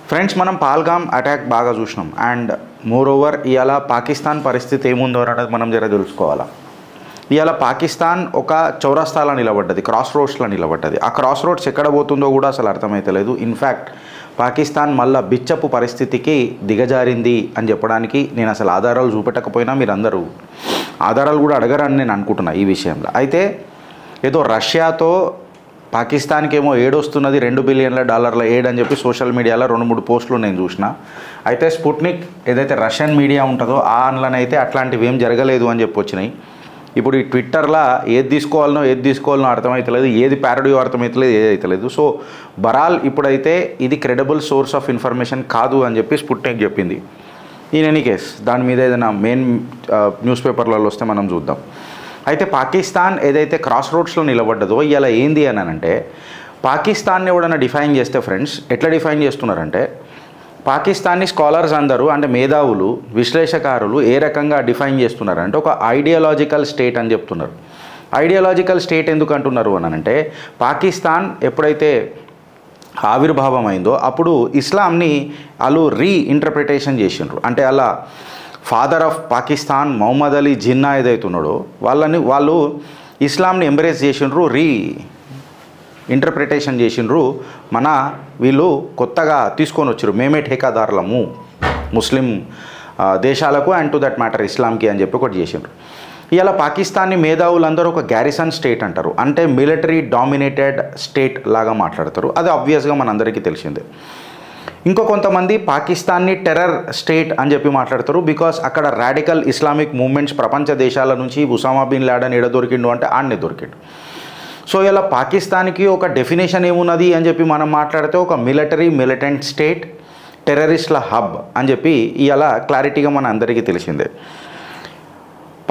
Friends, మనం Pahalgam attack బాగా చూసినాం. అండ్ మోర్ ఓవర్ ఇవాళ పాకిస్తాన్ పరిస్థితి ఏముందో అనేది మనం జర తెలుసుకోవాలా. ఇవాళ పాకిస్తాన్ ఒక చౌరస్తాలో నిలబడ్డది, క్రాస్ రోడ్స్లో నిలబడ్డది. ఆ క్రాస్ రోడ్స్ ఎక్కడ పోతుందో కూడా అసలు అర్థమైతలేదు. ఇన్ఫ్యాక్ట్ పాకిస్తాన్ మళ్ళీ బిచ్చపు పరిస్థితికి దిగజారింది అని చెప్పడానికి నేను అసలు ఆధారాలు చూపెట్టకపోయినా మీరందరూ ఆధారాలు కూడా అడగరని నేను అనుకుంటున్నా ఈ విషయంలో. అయితే ఏదో రష్యాతో పాకిస్తాన్కి ఏమో ఎయిడ్ వస్తున్నది, $2 బిలియన్ ఎయిడ్ అని చెప్పి సోషల్ మీడియాలో 2-3 పోస్టులు నేను చూసిన. అయితే స్పుట్నిక్ ఏదైతే రష్యన్ మీడియా ఉంటుందో ఆ ఆన్లైన్ అట్లాంటివి ఏం జరగలేదు అని చెప్పి వచ్చినాయి. ఇప్పుడు ఈ ట్విట్టర్లో ఏది తీసుకోవాలనో అర్థమవుతలేదు, ఏది ప్యారడీ అర్థమవుతలేదు, ఏది అవుతలేదు. సో బరాల్ ఇప్పుడైతే ఇది క్రెడిబుల్ సోర్స్ ఆఫ్ ఇన్ఫర్మేషన్ కాదు అని చెప్పి స్పుట్నిక్ చెప్పింది. ఇన్ ఎనీ కేస్ దాని మీద ఏదైనా మెయిన్ న్యూస్ పేపర్లలో వస్తే మనం చూద్దాం. అయితే పాకిస్తాన్ ఏదైతే క్రాస్ రోడ్స్లో నిలబడ్డదో ఇలా ఏంది అని అంటే, పాకిస్తాన్ని ఎవడన్నా డిఫైన్ చేస్తే ఫ్రెండ్స్ ఎట్లా డిఫైన్ చేస్తున్నారంటే, పాకిస్తాన్ని స్కాలర్స్ అందరూ అంటే మేధావులు, విశ్లేషకారులు ఏ రకంగా డిఫైన్ చేస్తున్నారంటే ఒక ఐడియాలజికల్ స్టేట్ అని చెప్తున్నారు. ఐడియాలజికల్ స్టేట్ ఎందుకు అంటున్నారు అని అంటే, పాకిస్తాన్ ఎప్పుడైతే ఆవిర్భావం అయిందో అప్పుడు ఇస్లాంని వాళ్ళు రీఇంటర్ప్రిటేషన్ చేసిండ్రు. అంటే అలా ఫాదర్ ఆఫ్ పాకిస్తాన్ మొహమ్మద్ అలీ జిన్నా ఏదైతున్నాడో వాళ్ళు ఇస్లాంని ఎంబ్రేస్ చేసిండ్రు, ఇంటర్ప్రిటేషన్ చేసిండ్రు. వీళ్ళు కొత్తగా తీసుకొని వచ్చారు, మేమే ఠేకాదారులము ముస్లిం దేశాలకు అండ్ టు దట్ మ్యాటర్ ఇస్లాంకి అని చెప్పి ఒకటి చేసిండ్రు. ఇలా పాకిస్తాన్ని మేధావులందరూ ఒక గ్యారిసన్ స్టేట్ అంటారు, అంటే మిలిటరీ డామినేటెడ్ స్టేట్ లాగా మాట్లాడతారు. అది ఆబ్వియస్గా మనందరికీ తెలిసిందే. ఇంకో కొంతమంది పాకిస్తాన్ని టెర్రర్ స్టేట్ అని చెప్పి మాట్లాడతారు, బికాస్ అక్కడ రాడికల్ ఇస్లామిక్ మూవ్మెంట్స్ ప్రపంచ దేశాల నుంచి ఉసామా బిన్ లాడెన్ ఎడ దొరికిండు అంటే ఆడనే దొరికిండు. సో ఇలా పాకిస్తాన్కి ఒక డెఫినేషన్ ఏమున్నది అని చెప్పి మనం మాట్లాడితే ఒక మిలిటెంట్ స్టేట్, టెర్రరిస్ట్ల హబ్ అని చెప్పి ఇలా క్లారిటీగా మన అందరికీ తెలిసిందే.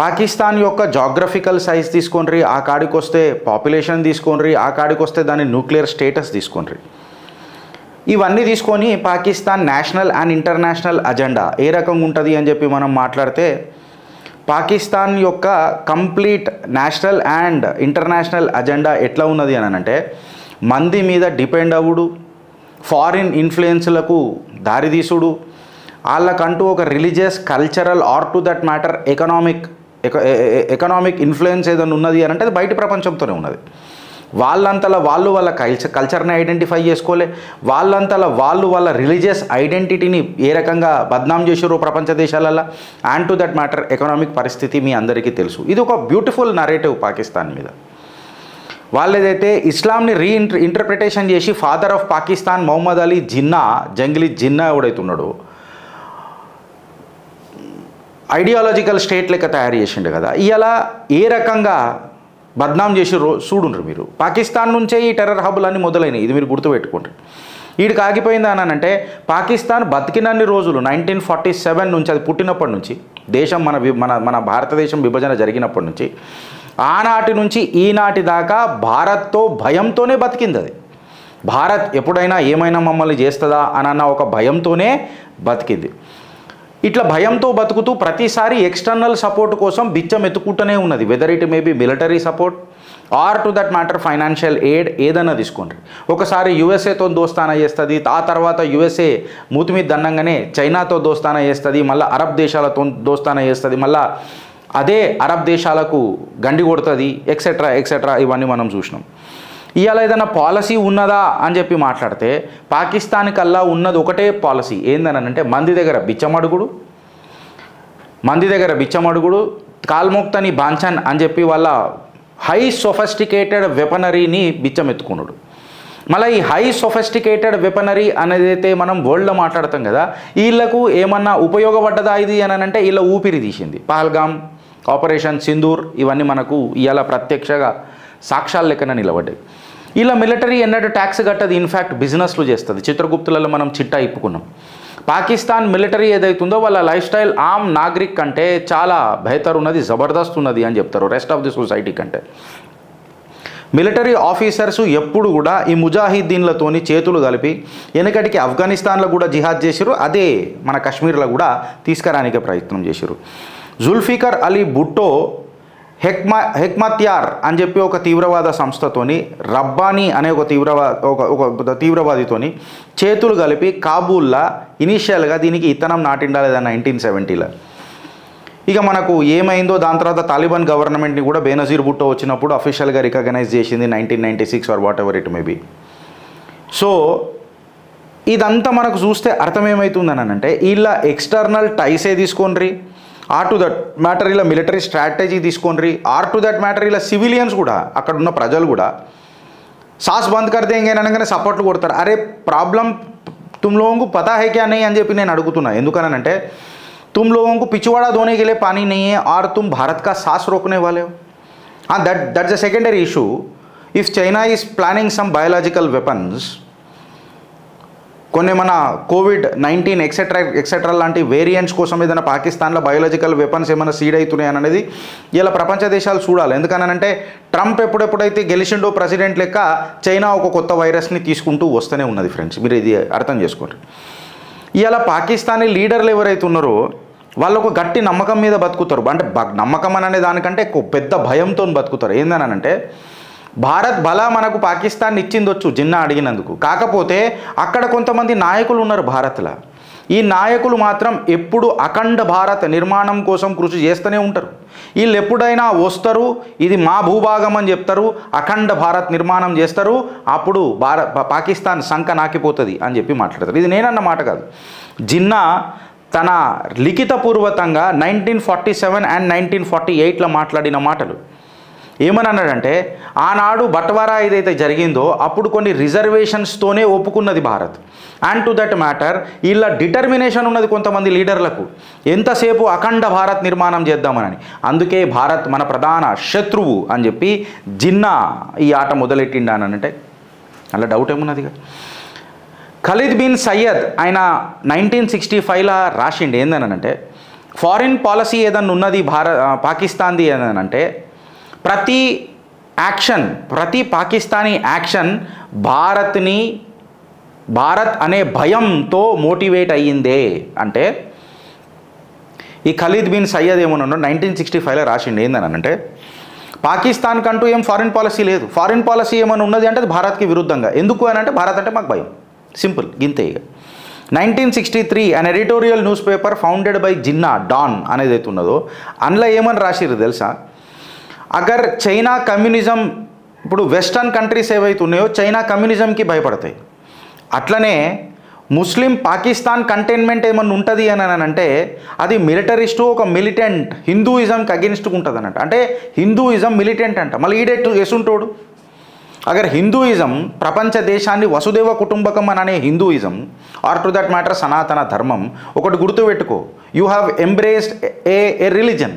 పాకిస్తాన్ యొక్క జాగ్రఫికల్ సైజ్ తీసుకోండి, ఆ కాడికి వస్తే పాపులేషన్ తీసుకోండి, ఆ కాడికి వస్తే దాని న్యూక్లియర్ స్టేటస్ తీసుకోండి. ఇవన్నీ తీసుకొని Pakistan national and international agenda ఏ రకంగా ఉంటుంది అని చెప్పి మనం మాట్లాడితే, పాకిస్తాన్ యొక్క complete national and international agenda ఎట్లా ఉన్నది అని అంటే, మంది మీద డిపెండ్ అవ్వడు, ఫారిన్ ఇన్ఫ్లుయెన్స్లకు దారితీసుడు, వాళ్ళకంటూ ఒక religious, cultural or to that matter economic influence ఏదైనా ఉన్నది అని అంటే అది బయట ప్రపంచంతోనే ఉన్నది. వాళ్ళంతలా వాళ్ళ కల్చర్ని ఐడెంటిఫై చేసుకోలే, వాళ్ళంతలా వాళ్ళ రిలీజియస్ ఐడెంటిటీని ఏ రకంగా బద్నాం చేసారో ప్రపంచ దేశాలలో. And to that matter economic పరిస్థితి మీ అందరికీ తెలుసు. ఇది ఒక బ్యూటిఫుల్ నరేటివ్ పాకిస్తాన్ మీద. వాళ్ళు ఏదైతే ఇస్లాంని ఇంటర్ప్రిటేషన్ చేసి ఫాదర్ ఆఫ్ పాకిస్తాన్ మొహమ్మద్ అలీ జిన్నా, జంగిలీ జిన్నా ఎవడైతున్నాడో ఐడియాలజికల్ స్టేట్ లెక్క తయారు చేసిండు కదా. ఇలా ఏ రకంగా బద్నాం చేసి చూడుండ్రు మీరు. పాకిస్తాన్ నుంచే ఈ టెర్రర్ హబ్బులన్నీ మొదలైనవి, ఇది మీరు గుర్తుపెట్టుకోండి. వీడికి ఆగిపోయింది అని అంటే, పాకిస్తాన్ బతికినన్ని రోజులు 1947 నుంచి, అది పుట్టినప్పటి నుంచి, దేశం మన భారతదేశం విభజన జరిగినప్పటి నుంచి, ఆనాటి నుంచి ఈనాటి దాకా భారత్తో భయంతోనే బతికింది. అది భారత్ ఎప్పుడైనా ఏమైనా మమ్మల్ని చేస్తుందా అన్న ఒక భయంతోనే బతికింది. ఇట్లా భయంతో బతుకుతూ ప్రతిసారి ఎక్స్టర్నల్ సపోర్ట్ కోసం బిచ్చం ఎత్తుకుంటూనే ఉన్నది. Whether it may be military support or to that matter financial aid ఏదైనా తీసుకోండి. ఒకసారి యుఎస్ఏతో దోస్తానా చేస్తుంది, ఆ తర్వాత యుఎస్ఏ మూతి మీద దండంగానే చైనాతో దోస్తానా చేస్తుంది, మళ్ళీ అరబ్ దేశాలతో దోస్తానా చేస్తుంది, మళ్ళీ అదే అరబ్ దేశాలకు గండి కొడుతుంది, ఎక్సెట్రా ఇవన్నీ మనం చూసినాం. ఇవాళ ఏదైనా పాలసీ ఉన్నదా అని చెప్పి మాట్లాడితే, పాకిస్తాన్ కల్లా ఉన్నది ఒకటే పాలసీ ఏందని అంటే, మంది దగ్గర బిచ్చమడుగుడు, కాల్మోక్తని బాంఛన్ అని చెప్పి వాళ్ళ హై సొఫిస్టికేటెడ్ వెపనరీని బిచ్చం ఎత్తుకున్నాడు. మళ్ళీ ఈ హై సొఫిస్టికేటెడ్ వెపనరీ అనేది అయితే మనం వరల్డ్లో మాట్లాడతాం కదా, వీళ్ళకు ఏమన్నా ఉపయోగపడ్డదా ఇది అని అంటే వీళ్ళ ఊపిరి తీసింది. పహల్గామ్, ఆపరేషన్ సింధూర్ ఇవన్నీ మనకు ఇవాళ ప్రత్యక్షంగా సాక్ష్యాల లెక్కన నిలబడ్డాయి. ఇలా మిలిటరీ ఎన్నడూ ట్యాక్స్ కట్టదు, ఇన్ఫ్యాక్ట్ బిజినెస్లు చేస్తుంది. చిత్రగుప్తులలో మనం చిట్టా ఇప్పుకున్నాం. పాకిస్తాన్ మిలిటరీ ఏదైతుందో వాళ్ళ లైఫ్ స్టైల్ ఆమ్ నాగరిక్ కంటే చాలా బెహతర్ ఉన్నది, జబర్దస్త్ ఉన్నది అని చెప్తారు రెస్ట్ ఆఫ్ ది సొసైటీ కంటే. మిలిటరీ ఆఫీసర్స్ ఎప్పుడు కూడా ఈ ముజాహిద్దీన్లతోని చేతులు కలిపి, వెనకటికి ఆఫ్ఘనిస్తాన్లో కూడా జిహాద్ చేశారు, అదే మన కాశ్మీర్లో కూడా తీసుకురానికే ప్రయత్నం చేశారు. జుల్ఫికర్ అలీ భుట్టో హెక్మత్యార్ అని చెప్పి ఒక తీవ్రవాద సంస్థతోని, రబ్బానీ అనే ఒక తీవ్రవాదితోని చేతులు కలిపి కాబూల్లా ఇనీషియల్గా దీనికి ఇత్తనం నాటిండాలి 1970లో. ఇక మనకు ఏమైందో దాని తర్వాత తాలిబాన్ గవర్నమెంట్ని కూడా బేనజీర్ భుట్టో వచ్చినప్పుడు అఫీషియల్గా రికగ్నైజ్ చేసింది 1996 or whatever it may be. So ఇదంతా మనకు చూస్తే అర్థమేమవుతుందని అంటే వీళ్ళ ఎక్స్టర్నల్ టైసే తీసుకోండి, ఆర్ టు దట్ మ్యాటర్ ఇలా మిలిటరీ స్ట్రాటజీ తీసుకోండి, ఆర్ టు దట్ మ్యాటర్ ఇలా సివిలియన్స్ కూడా అక్కడ ఉన్న ప్రజలు కూడా సాస్ బంద్ కడితే ఇంకేనగానే సపోర్ట్లు కొడతారు. అరే ప్రాబ్లం తుమ్ లోగోं को पता है क्या नहीं అని చెప్పి నేను అడుగుతున్నా. ఎందుకనంటే तुम लोगों को पिछवाड़ा धोने के लिए पानी नहीं है और तुम भारत का सांस रोकने वाले हो. हाँ, that's a secondary issue. If China is planning some biological weapons, కొన్ని మన COVID-19 ఎక్సెట్రా లాంటి వేరియంట్స్ కోసం ఏదైనా పాకిస్తాన్లో బయోలాజికల్ వెపన్స్ ఏమైనా సీడ్ అవుతున్నాయని అనేది ఇలా ప్రపంచ దేశాలు చూడాలి. ఎందుకనంటే ట్రంప్ ఎప్పుడైతే గెలిచిండో ప్రెసిడెంట్ లెక్క చైనా ఒక కొత్త వైరస్ని తీసుకుంటూ వస్తూనే ఉన్నది ఫ్రెండ్స్. మీరు ఇది అర్థం చేసుకోండి. ఇలా పాకిస్తానీ లీడర్లు ఎవరైతే ఉన్నారో వాళ్ళు ఒక గట్టి నమ్మకం మీద బతుకుతారు. అంటే నమ్మకం అనే దానికంటే పెద్ద భయంతో బతుకుతారు. ఏందనంటే భారత్ బలా మనకు పాకిస్తాన్ ఇచ్చిందొచ్చు జిన్నా అడిగినందుకు, కాకపోతే అక్కడ కొంతమంది నాయకులు ఉన్నారు భారత్లో. ఈ నాయకులు మాత్రం ఎప్పుడు అఖండ భారత్ నిర్మాణం కోసం కృషి చేస్తూనే ఉంటారు. వీళ్ళు ఎప్పుడైనా వస్తారు, ఇది మా భూభాగం అని చెప్తారు, అఖండ భారత్ నిర్మాణం చేస్తారు, అప్పుడు పాకిస్తాన్ సంక నాకిపోతుంది అని చెప్పి మాట్లాడతారు. ఇది నేనన్న మాట కాదు. జిన్నా తన లిఖితపూర్వకంగా 1947 అండ్ 1948లో మాట్లాడిన మాటలు ఏమని అన్నాడంటే, ఆనాడు బట్వారా ఏదైతే జరిగిందో అప్పుడు కొన్ని రిజర్వేషన్స్తోనే ఒప్పుకున్నది Bharat. And to that matter వీళ్ళ డిటర్మినేషన్ ఉన్నది కొంతమంది లీడర్లకు, ఎంతసేపు అఖండ భారత్ నిర్మాణం చేద్దామని. అందుకే భారత్ మన ప్రధాన శత్రువు అని చెప్పి జిన్నా ఈ ఆట మొదలెట్టిండానంటే అలా డౌట్ ఏమున్నదిగా. ఖలీద్ బిన్ సయ్యద్ ఆయన 1965లో రాసిండు ఏందనంటే, ఫారిన్ పాలసీ ఏదన్నా ఉన్నది పాకిస్తాన్ది ఏదనంటే ప్రతి పాకిస్తానీ యాక్షన్ భారత్ అనే భయంతో మోటివేట్ అయ్యిందే అంటే. ఈ ఖలీద్ బిన్ సయ్యద్ ఏమన్నా 1965లో రాసిండు ఏందనంటే, పాకిస్తాన్ కంటూ ఏం ఫారిన్ పాలసీ లేదు, ఫారిన్ పాలసీ ఏమైనా ఉన్నది అంటే అది భారత్కి విరుద్ధంగా. ఎందుకు అని అంటే భారత్ అంటే మాకు భయం, సింపుల్ గింతే. ఇక 1963 an editorial newspaper founded by Jinnah Dawn అనేది అయితే ఉన్నదో అందులో ఏమని రాసిర్రు తెలుసా, అగర్ చైనా కమ్యూనిజం, ఇప్పుడు వెస్టర్న్ కంట్రీస్ ఏవైతే ఉన్నాయో చైనా కమ్యూనిజంకి భయపడతాయి, అట్లనే ముస్లిం పాకిస్తాన్ కంటైన్మెంట్ ఏమన్నా ఉంటుంది అని అంటే అది మిలిటరిస్టు ఒక మిలిటెంట్ హిందూయిజంకి అగెన్స్ట్గా ఉంటుంది అన్నట్టు. అంటే హిందూయిజం మిలిటెంట్ అంట, మళ్ళీ ఈడెట్టు ఎసుంటోడు. అగర్ హిందూయిజం ప్రపంచ దేశాన్ని వసుదేవ కుటుంబకం అని అనే Hinduism or to that matter సనాతన ధర్మం ఒకటి గుర్తుపెట్టుకో, you have embraced a religion.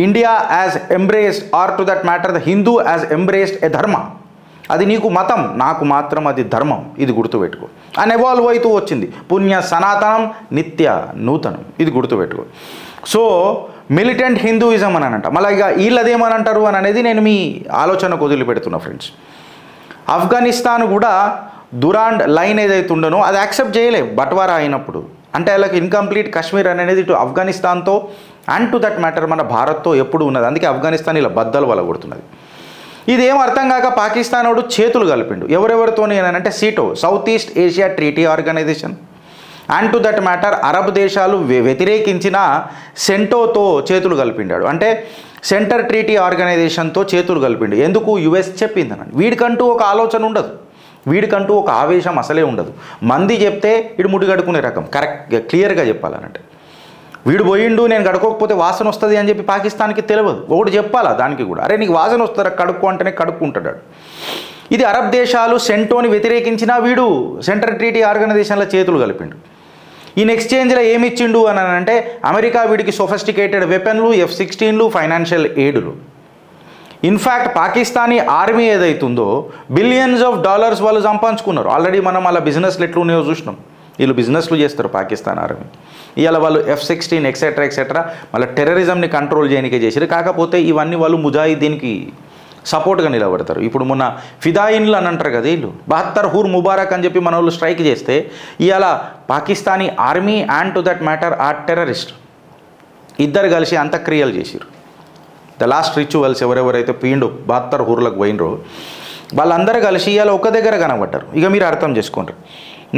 India has embraced or to that matter the Hindu has embraced a ధర్మ. అది నీకు మతం, నాకు మాత్రం అది ధర్మం, ఇది గుర్తుపెట్టుకో. అని ఎవాల్వ్ అవుతూ వచ్చింది. పుణ్య సనాతనం నిత్య నూతనం, ఇది గుర్తుపెట్టుకో. సో మిలిటెంట్ హిందూయిజం అని అంట. మళ్ళీ ఇక వీళ్ళదేమని అంటారు అని అనేది నేను మీ ఆలోచనకు వదిలిపెడుతున్నా ఫ్రెండ్స్. ఆఫ్ఘనిస్తాన్ కూడా దురాండ్ లైన్ ఏదైతే ఉండనో అది యాక్సెప్ట్ చేయలే బట్వారా అయినప్పుడు. అంటే వాళ్ళకి ఇన్కంప్లీట్ కాశ్మీర్ అనేది ఇటు ఆఫ్ఘనిస్తాన్తో అండ్ టు దట్ మ్యాటర్ మన భారత్తో ఎప్పుడు ఉన్నది. అందుకే ఆఫ్ఘనిస్తాన్ ఇలా బద్దలు వలగొడుతున్నది. ఇదేం అర్థం కాక పాకిస్తాన్ వాడు చేతులు కలిపిండు ఎవరెవరితోని అంటే SEATO, south east Asia treaty organization, and to that matter Arab దేశాలు వ్యతిరేకించిన సెంటోతో చేతులు కలిపిండాడు. అంటే సెంటర్ ట్రీటీ ఆర్గనైజేషన్తో చేతులు కలిపిండు. ఎందుకు? యుఎస్ చెప్పిందనండి. వీడికంటూ ఒక ఆలోచన ఉండదు, వీడికంటూ ఒక ఆవేశం అసలే ఉండదు. మంది చెప్తే వీడు ముడి గడుకునే రకం, కరెక్ట్ క్లియర్గా చెప్పాలనంటే. వీడు పోయిండు నేను కడుక్కోకపోతే వాసన వస్తుంది అని చెప్పి పాకిస్తాన్కి తెలియదు. ఒకటి చెప్పాలా దానికి కూడా, అరే నీకు వాసన వస్తారా కడుక్కో అంటేనే కడుక్కుంటాడు. ఇది అరబ్ దేశాలు సెంటోని వ్యతిరేకించినా వీడు సెంటర్ ట్రీటీ ఆర్గనైజేషన్లో చేతులు కలిపిండు. ఈయన ఎక్స్చేంజ్లో ఏమి ఇచ్చిండు అని అంటే అమెరికా వీడికి సోఫిస్టికేటెడ్ వెపన్లు, F-16లు, ఫైనాన్షియల్ ఎయిడ్లు. ఇన్ఫ్యాక్ట్ పాకిస్తానీ ఆర్మీ ఏదైతుందో బిలియన్స్ ఆఫ్ డాలర్స్ వాళ్ళు సంపాదించుకున్నారు. ఆల్రెడీ మనం అలా బిజినెస్లు ఎట్లున్నాయో చూసినాం. వీళ్ళు బిజినెస్లు చేస్తారు పాకిస్తాన్ ఆర్మీ. ఇవాళ వాళ్ళు F-16 ఎక్సెట్రా మళ్ళీ టెర్రరిజంని కంట్రోల్ చేయడానికే చేశారు. కాకపోతే ఇవన్నీ వాళ్ళు ముజాహిద్దీన్కి సపోర్ట్గా నిలబడతారు. ఇప్పుడు మొన్న ఫిదాయిన్లు అని అంటారు కదా, వీళ్ళు 72 హూర్ ముబారక్ అని చెప్పి మన వాళ్ళు స్ట్రైక్ చేస్తే ఇవాళ Pakistani army and to that matter ఆ టెర్రరిస్ట్ ఇద్దరు కలిసి అంత్యక్రియలు చేశారు. ద లాస్ట్ రిచువల్స్ ఎవరెవరైతే పీండు 72 ఊర్లకు పోయినరో వాళ్ళందరూ కలిసి ఇవాళ ఒక దగ్గర కనబడ్డారు. ఇక మీరు అర్థం చేసుకోండి.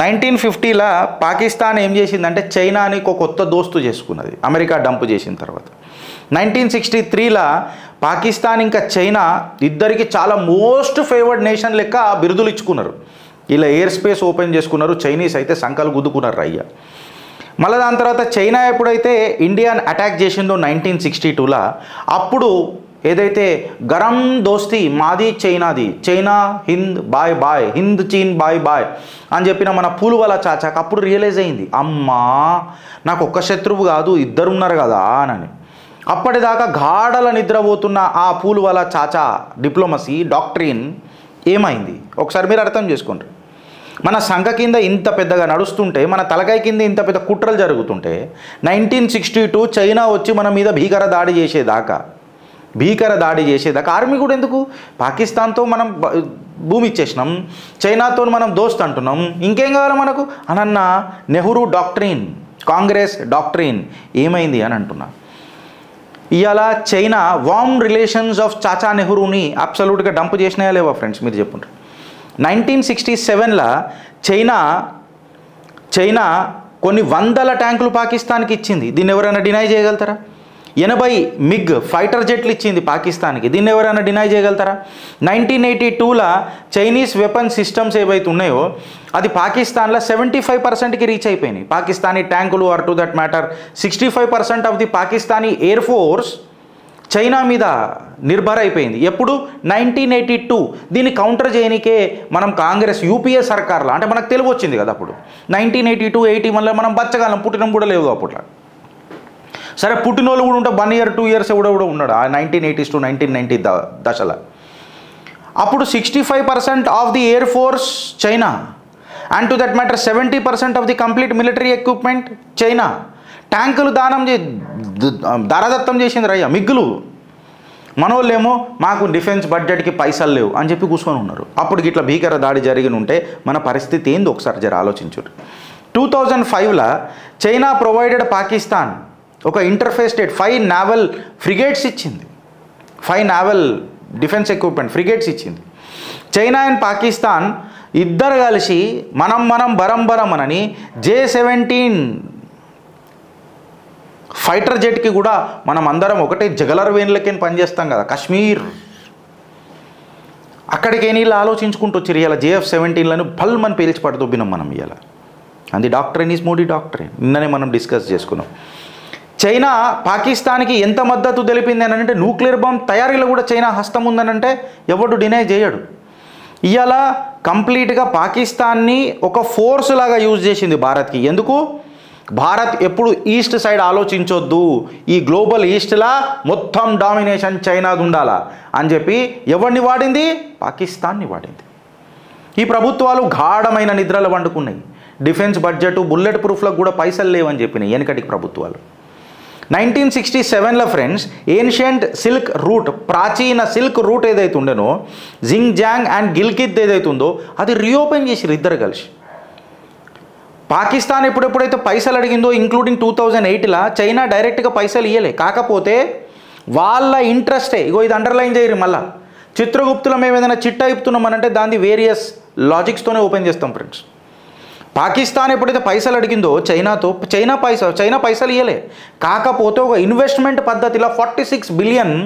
1950ల పాకిస్తాన్ ఏం చేసిందంటే చైనాని ఒక కొత్త దోస్తు చేసుకున్నది అమెరికా డంప్ చేసిన తర్వాత. 1963ల పాకిస్తాన్ ఇంకా చైనా ఇద్దరికి చాలా మోస్ట్ ఫేవర్డ్ నేషన్ లెక్క బిరుదులు ఇచ్చుకున్నారు. ఇలా ఎయిర్ స్పేస్ ఓపెన్ చేసుకున్నారు. చైనీస్ అయితే సంకలు గుద్దుకున్నారు అయ్యా. మళ్ళీ దాని తర్వాత చైనా ఎప్పుడైతే ఇండియాని అటాక్ చేసిందో 1962ల అప్పుడు ఏదైతే గరం దోస్తీ మాది చైనాది, చైనా హింద్ బాయ్ బాయ్, హింద్ చీన్ బాయ్ బాయ్ అని చెప్పిన మన పూలువాలా చాచాకు అప్పుడు రియలైజ్ అయింది, అమ్మా నాకు ఒక్క శత్రువు కాదు ఇద్దరు ఉన్నారు కదా అని. అప్పటిదాకా గాఢల నిద్రపోతున్న ఆ పూలువాలా చాచా డిప్లొమసీ డాక్ట్రిన్ ఏమైంది ఒకసారి మీరు అర్థం చేసుకోండి. మన సంఖ కింద ఇంత పెద్దగా నడుస్తుంటే, మన తలకాయ కింద ఇంత పెద్ద కుట్రలు జరుగుతుంటే 1962 చైనా వచ్చి మన మీద భీకర దాడి చేసేదాకా ఆర్మీ కూడా ఎందుకు? పాకిస్తాన్తో మనం భూమి ఇచ్చేసినాం, చైనాతో మనం దోస్త్ అంటున్నాం, ఇంకేం కావాలి మనకు అనన్న నెహ్రూ డాక్ట్రిన్, కాంగ్రెస్ డాక్ట్రిన్ ఏమైంది అని అంటున్నా. ఇవాళ చైనా వార్మ్ రిలేషన్స్ ఆఫ్ చాచా నెహ్రూని అబ్సల్యూట్గా డంప్ చేసినాయా లేవా ఫ్రెండ్స్ మీరు చెప్పండి. 1967ల చైనా కొన్ని వందల ట్యాంకులు పాకిస్తాన్కి ఇచ్చింది. దీన్ని ఎవరైనా డినై చేయగలుగుతారా? 80 మిగ్ ఫైటర్ జెట్లు ఇచ్చింది పాకిస్తాన్కి. దీన్ని ఎవరైనా డినై చేయగలుగుతారా? 1982ల చైనీస్ వెపన్ సిస్టమ్స్ ఏవైతే ఉన్నాయో అది పాకిస్తాన్లో 75%కి రీచ్ అయిపోయినాయి. పాకిస్తానీ ట్యాంకులు or to that matter 65% of the Pakistani air force China మీద నిర్భర అయిపోయింది. ఎప్పుడు? 1982. దీన్ని కౌంటర్ చేయనికే మనం కాంగ్రెస్ యూపీఏ సర్కార్లో అంటే మనకు తెలివి వచ్చింది కదా అప్పుడు 1982, 81లో మనం బచ్చగాలం పుట్టినం కూడా లేదు అప్పట్లో. సరే పుట్టినోళ్ళు కూడా ఉంటే 1 year 2 years కూడా ఉన్నాడు ఆ 1980s to 1990 దశలో. అప్పుడు 65% of the air force China and to that matter 70% of the complete military equipment China. ట్యాంకులు దారదత్తం చేసింది రయ్య మిగ్గులు. మనోళ్ళేమో మాకు డిఫెన్స్ బడ్జెట్కి పైసలు లేవు అని చెప్పి కూర్చొని ఉన్నారు. అప్పుడు ఇట్లా భీకర దాడి జరిగి ఉంటే మన పరిస్థితి ఏంది ఒకసారి జర ఆలోచించుడు. 2005ల చైనా ప్రొవైడెడ్ పాకిస్తాన్ ఒక ఇంటర్ఫేస్ స్టేట్ 5 నావల్ ఫ్రిగేట్స్ ఇచ్చింది. 5 నావల్ డిఫెన్స్ ఎక్విప్మెంట్ ఫ్రిగేట్స్ ఇచ్చింది. చైనా అండ్ పాకిస్తాన్ ఇద్దరు కలిసి మనం బరం అనని J-17 ఫైటర్ జెట్కి కూడా మనం అందరం ఒకటే జగలర్ వేన్లకే పనిచేస్తాం కదా కాశ్మీర్. అక్కడికి నీళ్ళు ఆలోచించుకుంటూ వచ్చి ఇలా JF-17లను పల్మని పేల్చి పడుతూబినాం మనం ఇవాళ. అది డాక్టరైన్ ఈజ్ మోడీ డాక్టరైన్. నిన్ననే మనం డిస్కస్ చేసుకున్నాం. చైనా పాకిస్తాన్కి ఎంత మద్దతు తెలిపింది అని అంటే న్యూక్లియర్ బాంబ్ తయారీలో కూడా చైనా హస్తం ఉందనంటే ఎవడు డినై చేయడు. ఇవాళ కంప్లీట్గా పాకిస్తాన్ని ఒక ఫోర్స్ లాగా యూజ్ చేసింది భారత్కి. ఎందుకు? భారత్ ఎప్పుడు ఈస్ట్ సైడ్ ఆలోచించొద్దు, ఈ గ్లోబల్ ఈస్ట్లా మొత్తం డామినేషన్ చైనాది ఉండాలా అని చెప్పి ఎవరిని వాడింది? పాకిస్తాన్ని వాడింది. ఈ ప్రభుత్వాలు గాఢమైన నిద్రలు వండుకున్నాయి. డిఫెన్స్ బడ్జెట్ బుల్లెట్ ప్రూఫ్లకు కూడా పైసలు లేవని చెప్పినాయి వెనకటికి ప్రభుత్వాలు. 1967లో ఫ్రెండ్స్ ఏన్షియంట్ సిల్క్ రూట్, ప్రాచీన సిల్క్ రూట్ ఏదైతే ఉండేనో జింగ్జాంగ్ అండ్ గిల్గిత్ ఏదైతే ఉందో అది రీఓపెన్ చేసిరు ఇద్దరు కలిసి. పాకిస్తాన్ ఎప్పుడెప్పుడైతే పైసలు అడిగిందో ఇంక్లూడింగ్ 2008లా చైనా డైరెక్ట్గా పైసలు ఇవ్వలే. కాకపోతే వాళ్ళ ఇంట్రెస్టే ఇగో ఇది అండర్లైన్ చేయరు. మళ్ళీ చిత్రగుప్తులో మేము ఏదైనా చిట్టా ఇప్పుతున్నామనంటే దాన్ని వేరియస్ లాజిక్స్తోనే ఓపెన్ చేస్తాం ఫ్రెండ్స్. పాకిస్తాన్ ఎప్పుడైతే పైసలు అడిగిందో చైనాతో చైనా పైసలు ఇవ్వలే. కాకపోతే ఒక ఇన్వెస్ట్మెంట్ పద్ధతిలో 46 బిలియన్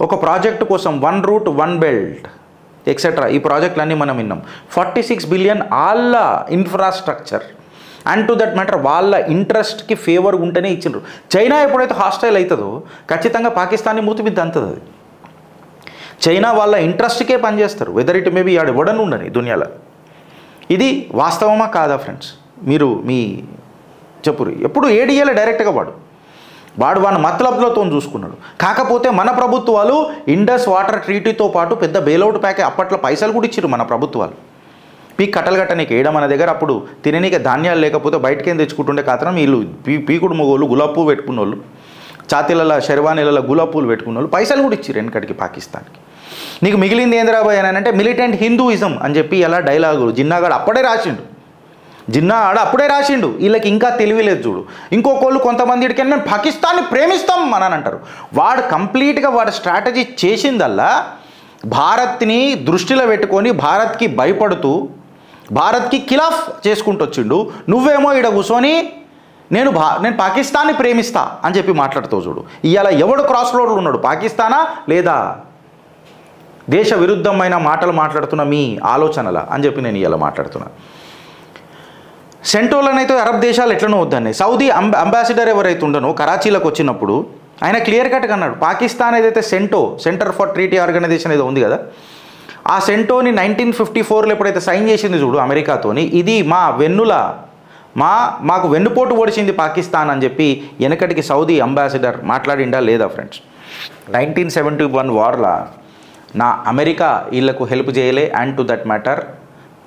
ఒక ప్రాజెక్టు కోసం 1 రూట్ 1 బెల్ట్ ఎక్సెట్రా ఈ ప్రాజెక్టులన్నీ మనం విన్నాం. 46 బిలియన్ వాళ్ళ infrastructure and to that matter వాళ్ళ ఇంట్రెస్ట్కి ఫేవర్ ఉంటేనే ఇచ్చిండ్రు. చైనా ఎప్పుడైతే హాస్టైల్ అవుతుందో ఖచ్చితంగా పాకిస్తాన్ని మూతి మీద అంతుంది. అది చైనా వాళ్ళ ఇంట్రెస్ట్కే పనిచేస్తారు, వెదర్ ఇట్ మేబీ ఆడు ఎవడని ఉండని దునియాలో. ఇది వాస్తవమా కాదా ఫ్రెండ్స్? మీరు మీ చెప్పురు. ఎప్పుడు ఏడియాలే డైరెక్ట్గా వాడు వాని మతలబ్లతో చూసుకున్నాడు. కాకపోతే మన ప్రభుత్వాలు ఇండస్ వాటర్ ట్రీటీతో పాటు పెద్ద బెయిలౌట్ ప్యాకే అప్పట్లో పైసలు కూడా ఇచ్చారు మన ప్రభుత్వాలు. పీక్ కట్టలు కట్టనీకి ఏడ మన దగ్గర అప్పుడు తిననీకే ధాన్యాలు లేకపోతే బయటకేం తెచ్చుకుంటుండే కాతరం వీళ్ళు పీకుడు మొగోళ్ళు గులాబ్ పువ్వు పెట్టుకున్న వాళ్ళు, ఛాతీలలో శర్వానీలలో గులాబ్ పూలు పెట్టుకున్న వాళ్ళు పైసలు కూడా ఇచ్చారు వెనకటికి పాకిస్తాన్కి. నీకు మిగిలింది ఏంద్రాబాయ్ అని అంటే మిలిటెంట్ హిందూయిజం అని చెప్పి ఎలా డైలాగులు జిన్నాగాడు అప్పుడే రాసిండు. జిన్నా ఆడ అప్పుడే రాసిండు, వీళ్ళకి ఇంకా తెలివిలేదు చూడు. ఇంకొకళ్ళు కొంతమంది ఇడికని మేము పాకిస్తాన్ని ప్రేమిస్తాం అని అంటారు. వాడు కంప్లీట్గా వాడు స్ట్రాటజీ చేసిందల్లా భారత్ని దృష్టిలో పెట్టుకొని భారత్కి భయపడుతూ భారత్కి ఖిలాఫ్ చేసుకుంటూ వచ్చిండు. నువ్వేమో ఈడ కూర్చొని నేను పాకిస్తాన్ని ప్రేమిస్తా అని చెప్పి మాట్లాడుతావు చూడు. ఇవాళ ఎవడు క్రాస్ రోడ్లు ఉన్నాడు, పాకిస్తానా లేదా దేశ విరుద్ధమైన మాటలు మాట్లాడుతున్న మీ ఆలోచనల అని చెప్పి నేను ఇవాళ మాట్లాడుతున్నా. సెంటోలనైతే అరబ్ దేశాలు ఎట్లనో వద్దన్నాయి. సౌదీ అంబాసిడర్ ఎవరైతే ఉండనో కరాచీలోకి వచ్చినప్పుడు ఆయన క్లియర్ కట్గా అన్నాడు, పాకిస్తాన్ ఏదైతే సెంటర్ ఫర్ ట్రీటీ ఆర్గనైజేషన్ ఏదో ఉంది కదా, ఆ సెంటోని 1954లో ఎప్పుడైతే సైన్ చేసింది చూడు అమెరికాతోని, ఇది మా వెన్నుల మాకు వెన్నుపోటు ఓడిచింది పాకిస్తాన్ అని చెప్పి వెనకటికి సౌదీ అంబాసిడర్ మాట్లాడిండా లేదా ఫ్రెండ్స్? 1971 వార్లా అమెరికా వీళ్ళకు హెల్ప్ చేయలే, and to that matter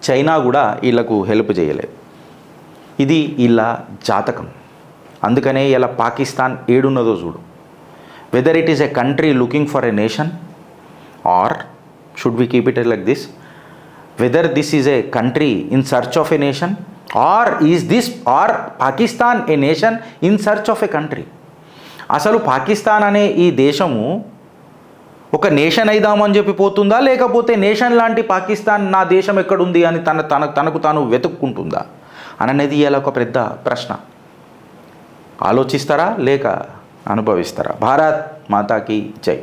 China కూడా వీళ్ళకు హెల్ప్ చేయలే. ఇది వీళ్ళ జాతకం. అందుకనే ఇలా పాకిస్తాన్ ఏడున్నదో చూడు. Whether it is a country looking for a nation, or should we keep it like this, whether this is a country in search of a nation, or Pakistan a nation in search of a country. అసలు పాకిస్తాన్ అనే ఈ దేశము ఒక nation అయిదామని చెప్పి పోతుందా, లేకపోతే nation లాంటి పాకిస్తాన్ నా దేశం ఎక్కడుంది అని తనకు తాను వెతుక్కుంటుందా అనేది ఇలా ఒక పెద్ద ప్రశ్న. ఆలోచిస్తారా లేక అనుభవిస్తారా? భారత్ మాతాకి జై.